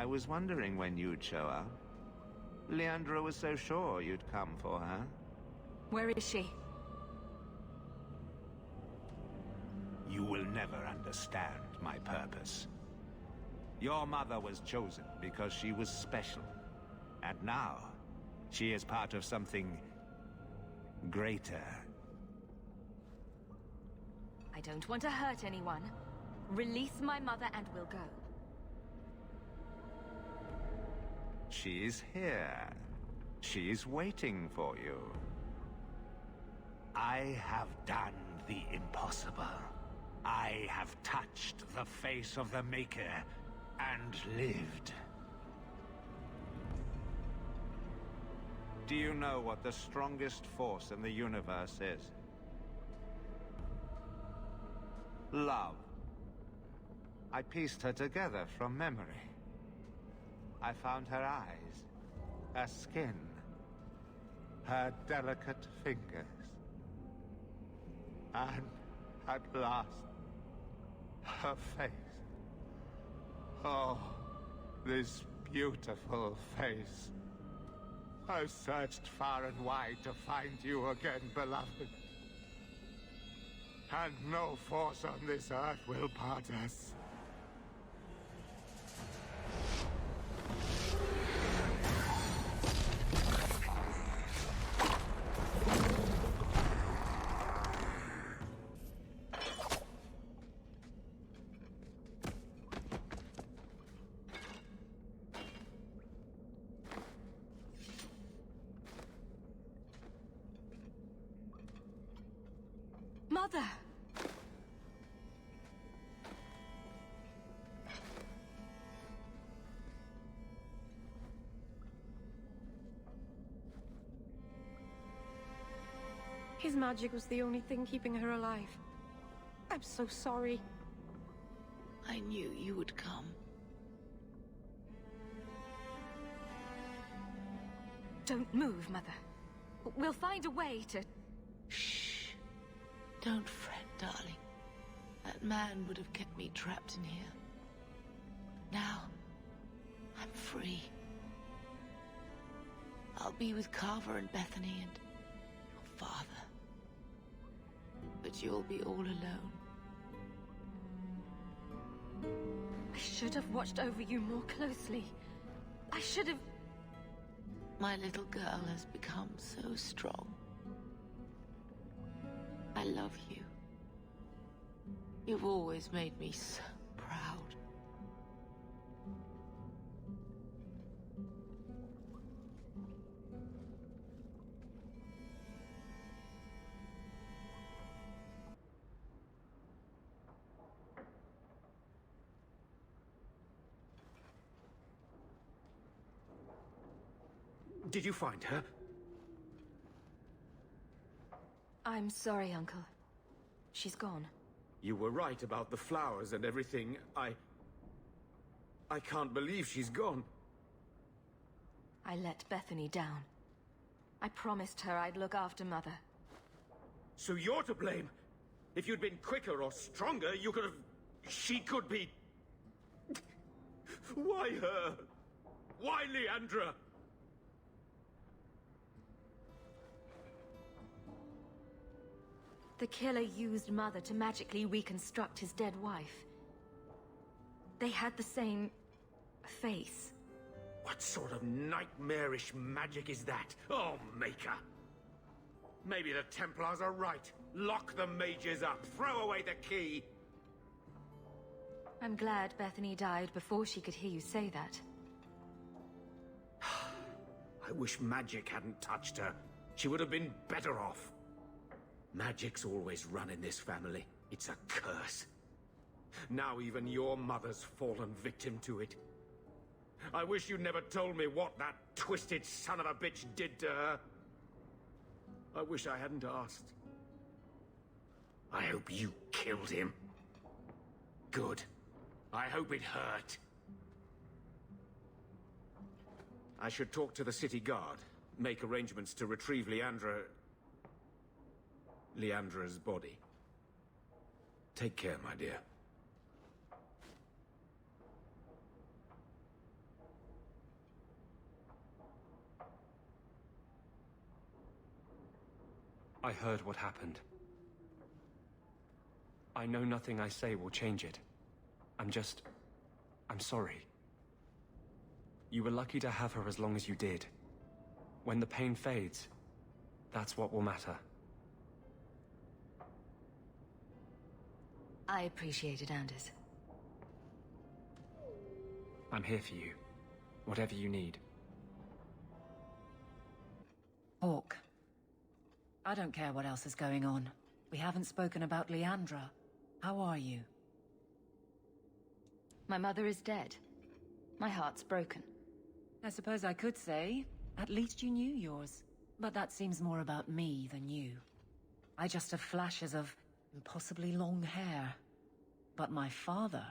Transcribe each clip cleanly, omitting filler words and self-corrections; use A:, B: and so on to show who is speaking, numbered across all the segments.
A: I was wondering when you'd show up. Leandra was so sure you'd come for her.
B: Where is she?
A: You will never understand my purpose. Your mother was chosen because she was special. And now, she is part of something greater.
B: I don't want to hurt anyone. Release my mother and we'll go.
A: She's here. She's waiting for you. I have done the impossible. I have touched the face of the Maker and lived. Do you know what the strongest force in the universe is? Love. I pieced her together from memory. I found her eyes, her skin, her delicate fingers. And at last, her face. Oh, this beautiful face. I've searched far and wide to find you again, beloved. And no force on this earth will part us.
B: Mother! His magic was the only thing keeping her alive. I'm so sorry.
C: I knew you would come.
B: Don't move, Mother. We'll find a way to...
C: Shh. Don't fret, darling. That man would have kept me trapped in here. Now, I'm free. I'll be with Carver and Bethany and your father. But you'll be all alone.
B: I should have watched over you more closely. I should have...
C: My little girl has become so strong. I love you. You've always made me so proud.
D: Did you find her?
B: I'm sorry, Uncle. She's gone.
D: You were right about the flowers and everything. I can't believe she's gone.
B: I let Bethany down. I promised her I'd look after Mother.
D: So you're to blame. If you'd been quicker or stronger, you could have... She could be... Why her? Why Leandra?
B: The killer used Mother to magically reconstruct his dead wife. They had the same... face.
D: What sort of nightmarish magic is that? Oh, Maker! Maybe the Templars are right. Lock the mages up. Throw away the key.
B: I'm glad Bethany died before she could hear you say that.
D: I wish magic hadn't touched her. She would have been better off. Magic's always run in this family. It's a curse. Now even your mother's fallen victim to it. I wish you never told me what that twisted son of a bitch did to her. I wish I hadn't asked. I hope you killed him. Good. I hope it hurt. I should talk to the city guard. Make arrangements to retrieve Leandra's body. Take care, my dear.
E: I heard what happened. I know nothing I say will change it. I'm sorry. You were lucky to have her as long as you did. When the pain fades, that's what will matter.
B: I appreciate it, Anders.
E: I'm here for you. Whatever you need.
F: Hawke. I don't care what else is going on. We haven't spoken about Leandra. How are you?
B: My mother is dead. My heart's broken.
F: I suppose I could say, at least you knew yours. But that seems more about me than you. I just have flashes of impossibly long hair. But my father...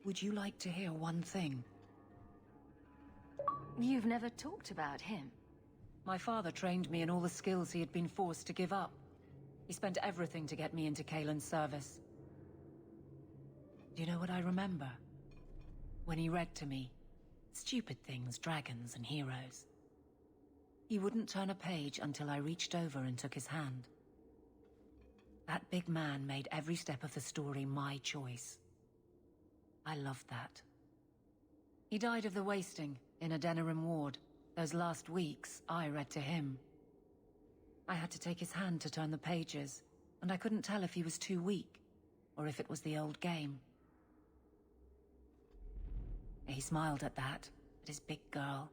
F: Would you like to hear one thing?
B: You've never talked about him.
F: My father trained me in all the skills he had been forced to give up. He spent everything to get me into Kaelin's service. Do you know what I remember? When he read to me, stupid things, dragons and heroes. He wouldn't turn a page until I reached over and took his hand. That big man made every step of the story my choice. I loved that. He died of the wasting in a Denerim ward. Those last weeks, I read to him. I had to take his hand to turn the pages, and I couldn't tell if he was too weak, or if it was the old game. He smiled at that, at his big girl.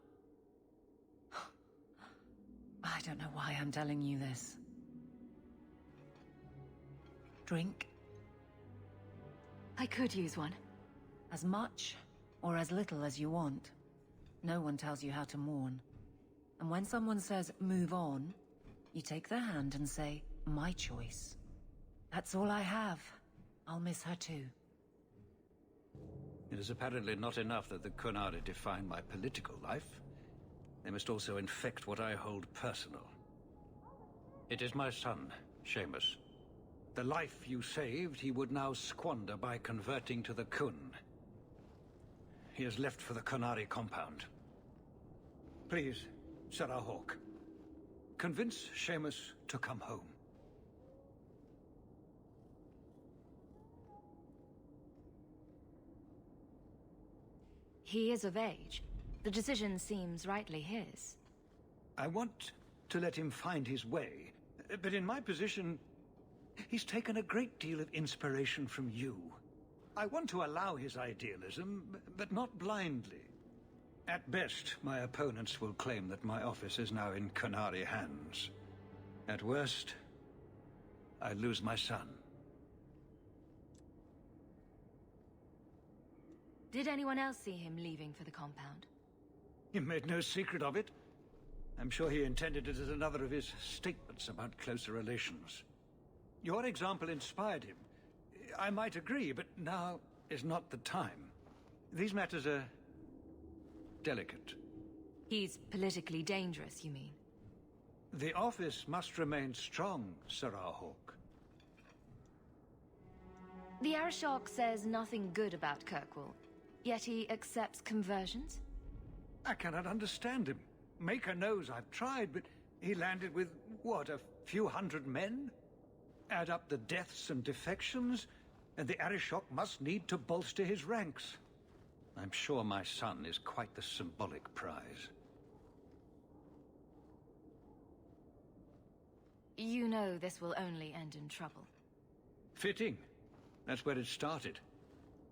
F: I don't know why I'm telling you this. Drink?
B: I could use one.
F: As much, or as little as you want. No one tells you how to mourn. And when someone says, move on, you take their hand and say, my choice. That's all I have. I'll miss her too.
G: It is apparently not enough that the Qunari define my political life. They must also infect what I hold personal. It is my son, Seamus. The life you saved, he would now squander by converting to the Qun. He has left for the Qunari compound. Please, Sarah Hawke, convince Seamus to come home.
B: He is of age. The decision seems rightly his.
G: I want to let him find his way, but in my position, he's taken a great deal of inspiration from you. I want to allow his idealism, but not blindly. At best, my opponents will claim that my office is now in Qunari hands. At worst, I lose my son.
B: Did anyone else see him leaving for the compound?
G: He made no secret of it. I'm sure he intended it as another of his statements about closer relations. Your example inspired him. I might agree, but now is not the time. These matters are delicate.
B: He's politically dangerous, you mean?
G: The office must remain strong, Sarah Hawke.
B: The Arishok says nothing good about Kirkwall, yet he accepts conversions?
G: I cannot understand him. Maker knows I've tried, but he landed with, what, a few hundred men? Add up the deaths and defections, and the Arishok must need to bolster his ranks. I'm sure my son is quite the symbolic prize.
B: You know this will only end in trouble.
G: Fitting. That's where it started.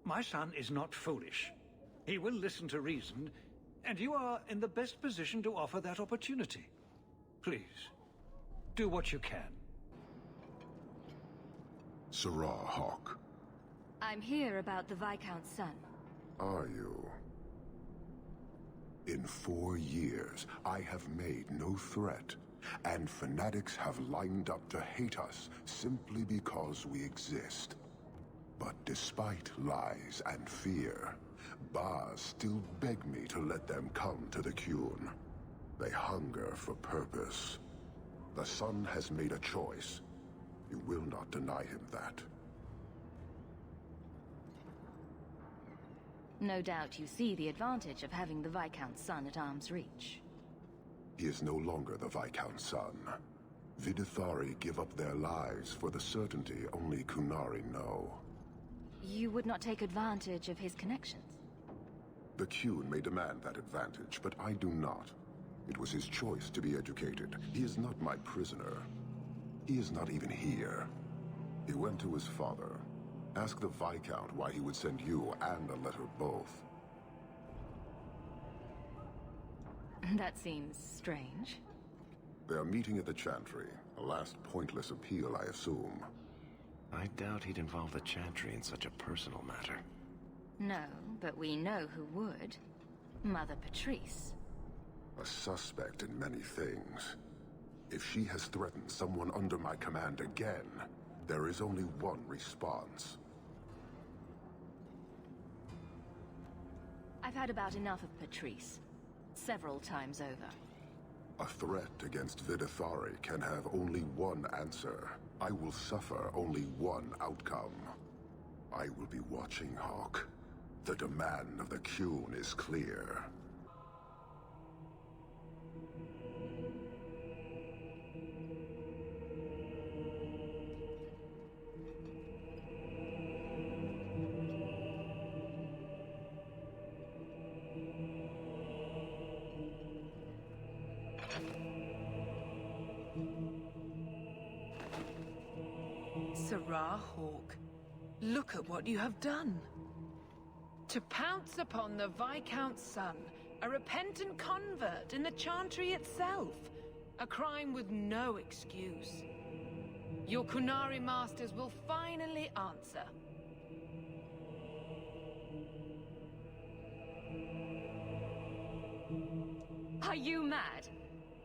G: My son is not foolish. He will listen to reason, and you are in the best position to offer that opportunity. Please, do what you can.
H: Sarah Hawke.
B: I'm here about the Viscount's son.
H: Are you? In 4 years, I have made no threat, and fanatics have lined up to hate us simply because we exist. But despite lies and fear, Baz still beg me to let them come to the Qun. They hunger for purpose. The son has made a choice. You will not deny him that.
B: No doubt you see the advantage of having the Viscount's son at arm's reach.
H: He is no longer the Viscount's son. Vidithari give up their lives for the certainty only Qunari know.
B: You would not take advantage of his connections?
H: The Qun may demand that advantage, but I do not. It was his choice to be educated. He is not my prisoner. He is not even here. He went to his father. Ask the Viscount why he would send you and a letter both.
B: That seems strange.
H: They are meeting at the Chantry. A last pointless appeal, I assume.
I: I doubt he'd involve the Chantry in such a personal matter.
B: No, but we know who would. Mother Patrice.
H: A suspect in many things. If she has threatened someone under my command again, there is only one response.
B: I've had about enough of Patrice. Several times over.
H: A threat against Vidithari can have only one answer. I will suffer only one outcome. I will be watching, Hawke. The demand of the Qun is clear.
C: Sirrah Hawke, look at what you have done. To pounce upon the Viscount's son, a repentant convert in the Chantry itself, a crime with no excuse. Your Qunari masters will finally answer.
B: Are you mad?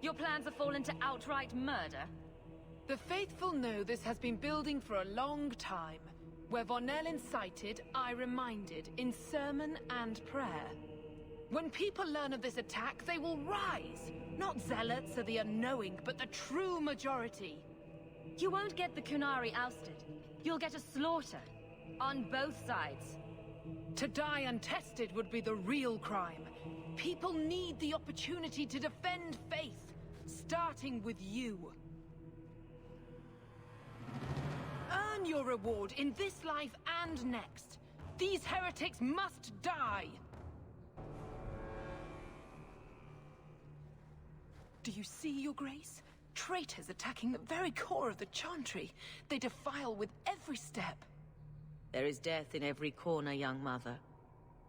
B: Your plans have fallen to outright murder?
C: The faithful know this has been building for a long time. Where Vonel incited, I reminded, in sermon and prayer. When people learn of this attack, they will rise. Not zealots or the unknowing, but the true majority.
B: You won't get the Qunari ousted. You'll get a slaughter. On both sides.
C: To die untested would be the real crime. People need the opportunity to defend faith, starting with you. Earn your reward in this life and next. These heretics must die! Do you see, Your Grace? Traitors attacking the very core of the Chantry. They defile with every step.
J: There is death in every corner, young mother.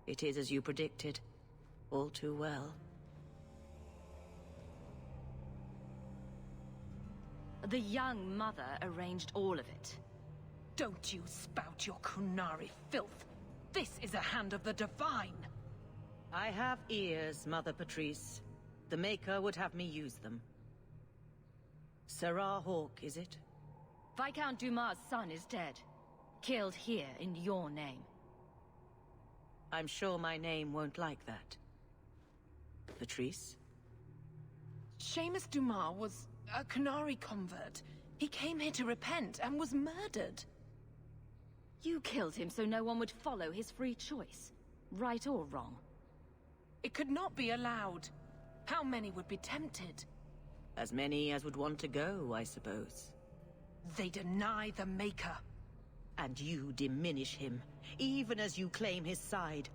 J: It is as you predicted. All too well.
B: The young mother arranged all of it.
C: Don't you spout your Qunari filth. This is a hand of the Divine.
J: I have ears, Mother Patrice. The Maker would have me use them. Sirrah Hawke, is it?
B: Viscount Dumas' son is dead. Killed here in your name.
J: I'm sure my name won't like that. Patrice?
C: Seamus Dumas was a Qunari convert. He came here to repent and was murdered.
B: You killed him so no one would follow his free choice. Right or wrong?
C: It could not be allowed. How many would be tempted?
J: As many as would want to go, I suppose.
C: They deny the Maker.
J: And you diminish him, even as you claim his side.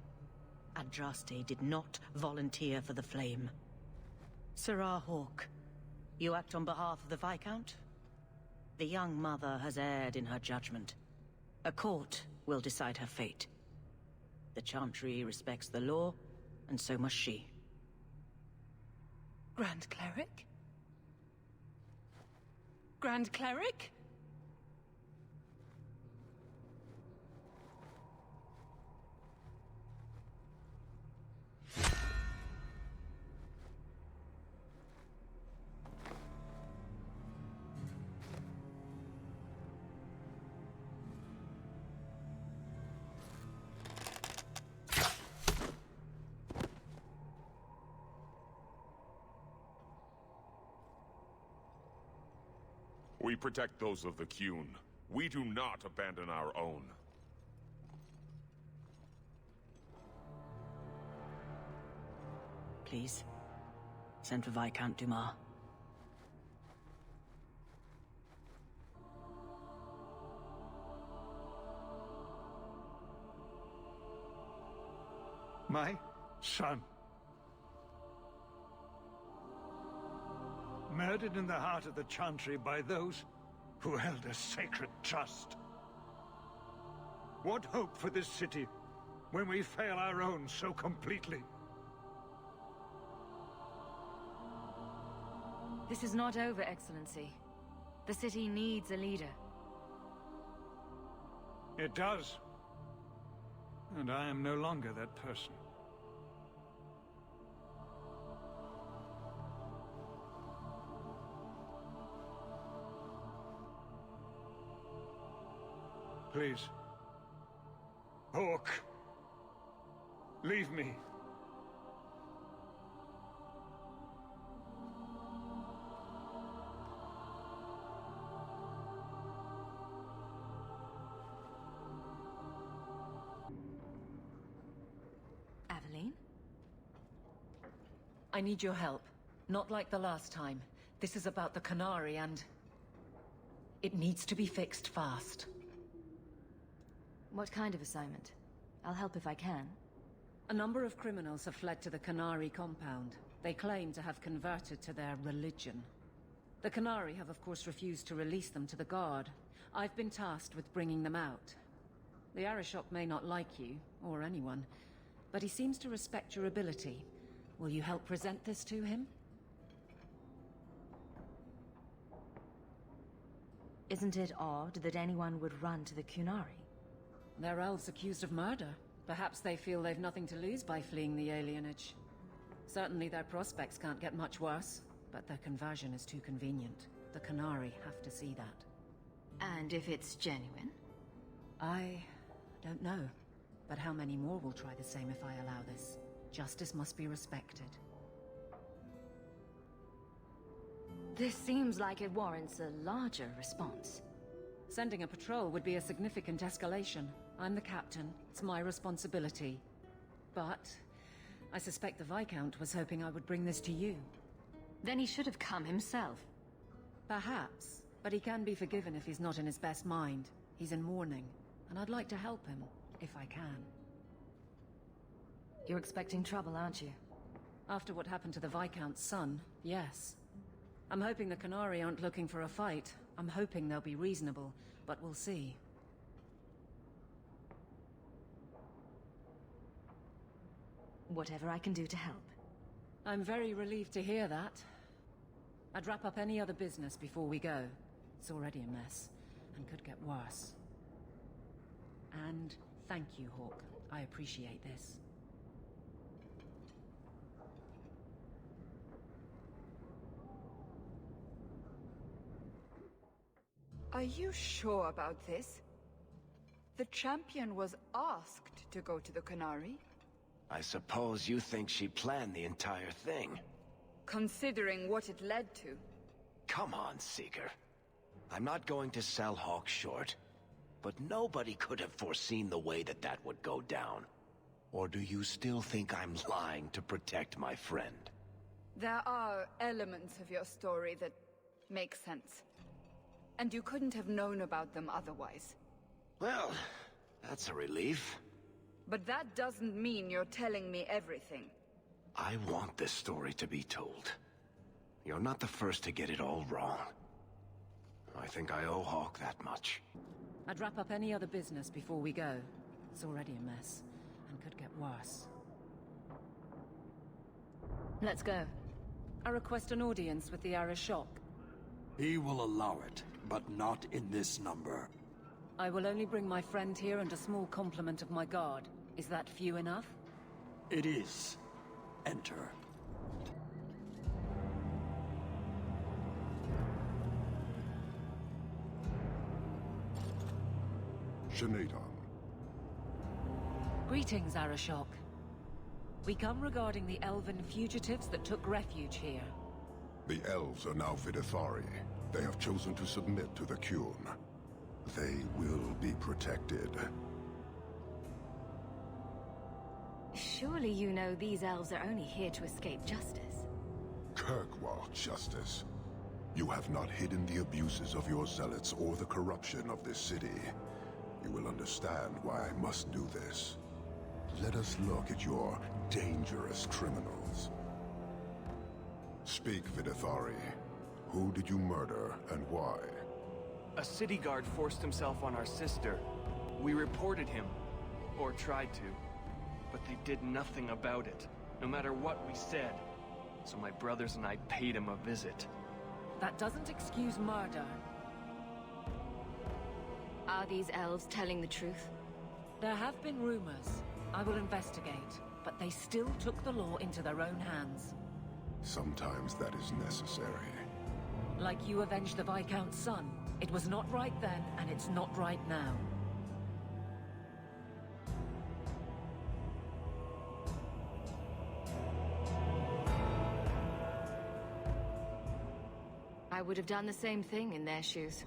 J: Andraste did not volunteer for the flame. Sirrah Hawke, you act on behalf of the Viscount? The young mother has erred in her judgment. A court will decide her fate. The Chantry respects the law, and so must she.
C: Grand Cleric? Grand Cleric?
K: We protect those of the Qun. We do not abandon our own.
J: Please, Sent for Viscount Dumas.
L: My son. Murdered in the heart of the Chantry by those who held a sacred trust. What hope for this city when we fail our own so completely?
B: This is not over, Excellency. The city needs a leader.
L: It does. And I am no longer that person. Please. Hawke. Leave me.
B: Aveline?
F: I need your help. Not like the last time. This is about the Canary and... it needs to be fixed fast.
B: What kind of assignment? I'll help if I can.
F: A number of criminals have fled to the Canary compound. They claim to have converted to their religion. The Canary have of course refused to release them to the Guard. I've been tasked with bringing them out. The Arishok may not like you, or anyone, but he seems to respect your ability. Will you help present this to him?
B: Isn't it odd that anyone would run to the Kunari?
F: They're elves accused of murder. Perhaps they feel they've nothing to lose by fleeing the alienage. Certainly their prospects can't get much worse, but their conversion is too convenient. The Canary have to see that.
B: And if it's genuine?
F: I don't know. But how many more will try the same if I allow this? Justice must be respected.
B: This seems like it warrants a larger response.
F: Sending a patrol would be a significant escalation. I'm the captain. It's my responsibility. But I suspect the Viscount was hoping I would bring this to you.
B: Then he should have come himself.
F: Perhaps. But he can be forgiven if he's not in his best mind. He's in mourning, and I'd like to help him, if I can.
B: You're expecting trouble, aren't you?
F: After what happened to the Viscount's son, yes. I'm hoping the Canary aren't looking for a fight. I'm hoping they'll be reasonable, but we'll see.
B: Whatever I can do to help.
F: I'm very relieved to hear that. I'd wrap up any other business before we go. It's already a mess, and could get worse. And thank you, Hawke. I appreciate this.
M: Are you sure about this? The champion was asked to go to the Canary.
I: I suppose you think she planned the entire thing.
M: Considering what it led to.
I: Come on, Seeker. I'm not going to sell Hawke short, but nobody could have foreseen the way that that would go down. Or do you still think I'm lying to protect my friend?
M: There are elements of your story that make sense. And you couldn't have known about them otherwise.
I: Well, that's a relief.
M: But that doesn't mean you're telling me everything.
I: I want this story to be told. You're not the first to get it all wrong. I think I owe Hawke that much.
F: I'd wrap up any other business before we go. It's already a mess, and could get worse.
B: Let's go.
F: I request an audience with the Arishok.
N: He will allow it, but not in this number.
F: I will only bring my friend here and a small complement of my guard. Is that few enough?
N: It is. Enter.
H: Shanadon.
F: Greetings, Arishok. We come regarding the elven fugitives that took refuge here.
H: The elves are now Vidithari. They have chosen to submit to the Qun. They will be protected.
B: Surely you know these elves are only here to escape justice.
H: Kirkwall justice. You have not hidden the abuses of your zealots or the corruption of this city. You will understand why I must do this. Let us look at your dangerous criminals. Speak, Vidithari. Who did you murder, and why?
O: A city guard forced himself on our sister. We reported him, or tried to, but they did nothing about it, no matter what we said. So my brothers and I paid him a visit.
F: That doesn't excuse murder.
B: Are these elves telling the truth?
F: There have been rumors. I will investigate, but they still took the law into their own hands.
H: Sometimes that is necessary.
F: Like you avenged the Viscount's son. It was not right then, and it's not right now.
B: I would have done the same thing in their shoes.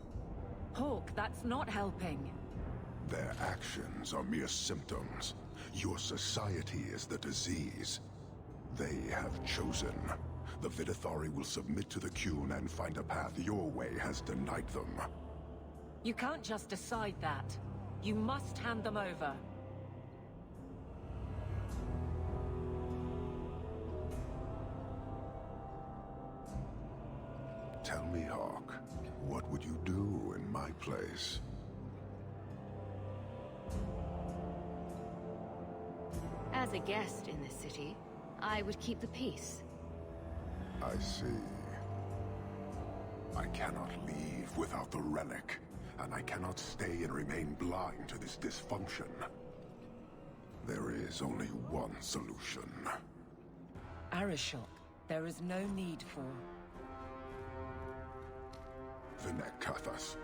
F: Hawke, that's not helping.
H: Their actions are mere symptoms. Your society is the disease. They have chosen. The Vidithari will submit to the Qun and find a path your way has denied them.
F: You can't just decide that. You must hand them over.
H: Tell me, Hawke, what would you do in my place?
B: As a guest in this city, I would keep the peace.
H: I see. I cannot leave without the relic, and I cannot stay and remain blind to this dysfunction. There is only one solution.
F: Arishok, there is no need for...
H: Vinekathas,